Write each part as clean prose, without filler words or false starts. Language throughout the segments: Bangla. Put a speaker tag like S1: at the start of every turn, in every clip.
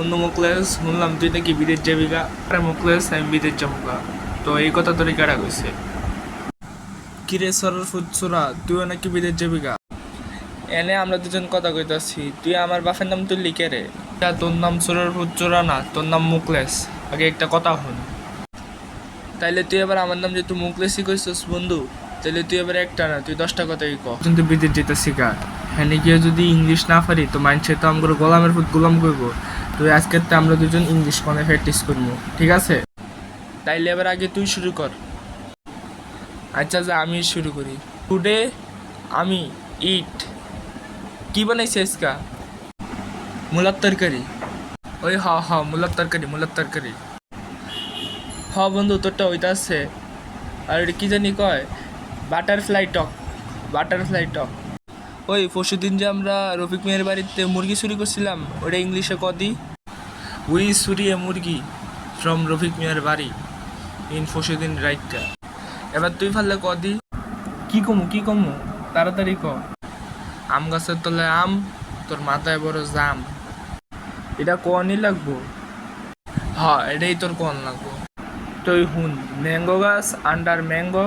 S1: বন্ধু মুকলেশ, শুনলাম তুই নাকি বিদেশ যাবি গা। আরে মুকলেশ, আমি বিদেশ যাবো গা। তো এই কথা তোর কারা কইছে? কিরে সরর ফুটছুরা, তুইও নাকি বিদেশ যাবি গা? এনে আমরা দুজন কথা কইতাছি, তুই আমার বাপের নাম তুই লিখে রে। তোর নাম সরর ফুটছুরা না, তোর নাম মুকলেশ। আগে একটা কথা হন। তাইলে তুই এবার আমার নাম যেহেতু মুকলেশই কইছিস বন্ধু, তাহলে তুই এবার একটা না, তুই 10টা কথাই ক। কিন্তু বিদেশ যেতেছি গা, হ্যাঁ গিয়ে যদি ইংলিশ না পারি তো মানছে তো আমরা গোলামের ফুট গোলাম করবো। তুই আজকের তো আমরা দুজন ইংলিশ কোনে প্র্যাকটিস করবো, ঠিক আছে? তাইলে এবার আগে তুই শুরু কর। আচ্ছা যা, আমি শুরু করি। টুডে আমি ইট কি বানাইছিস কা? মূলার তরকারি। ওই মূলার তরকারি, মূলার তরকারি। বন্ধু, তোরটা ওইটা আছে। আর এটা কি জানি কয়, বাটারফ্লাই টক, বাটারফ্লাই টক। ওই পরশুদিন যে আমরা রফিক মিয়ার বাড়িতে মুরগি চুরি করছিলাম, ওটা ইংলিশে কদি? উই চুরি এ মুরগি ফ্রম রফিক মিয়ার বাড়ি ইন পরশুদিন রাইটটা। এবার তুই ফাললে কদি? কি কমু তাড়াতাড়ি ক। আম গাছের তলায় আম, তোর মাথায় বড় জাম। এটা কনই লাগবো? এটাই তোর কন লাগবো। তুই হুন, ম্যাঙ্গো গাছ আন্ডার ম্যাঙ্গো,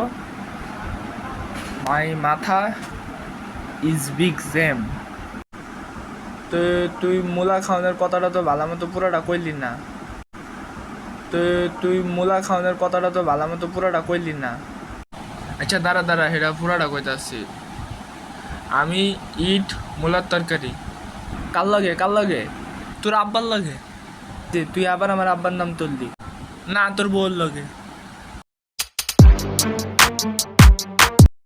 S1: মাই মাথা ইজ বিগ জ্যাম। তো তুই মূলা খাওয়ানোর কথাটা তো ভালো মতো পুরোটা কইলি না। তো তুই মূলা খাওয়ানোর কথাটা তো ভালো মতো পুরোটা কইলি না। আচ্ছা দাঁড়া, হেটা পুরাটা কইতাছি। আমি ইট মূলার তরকারি। কার লাগে? তোর আব্বার লাগে? তুই আবার আমার আব্বার নাম তুললি না, তোর বউর লাগে।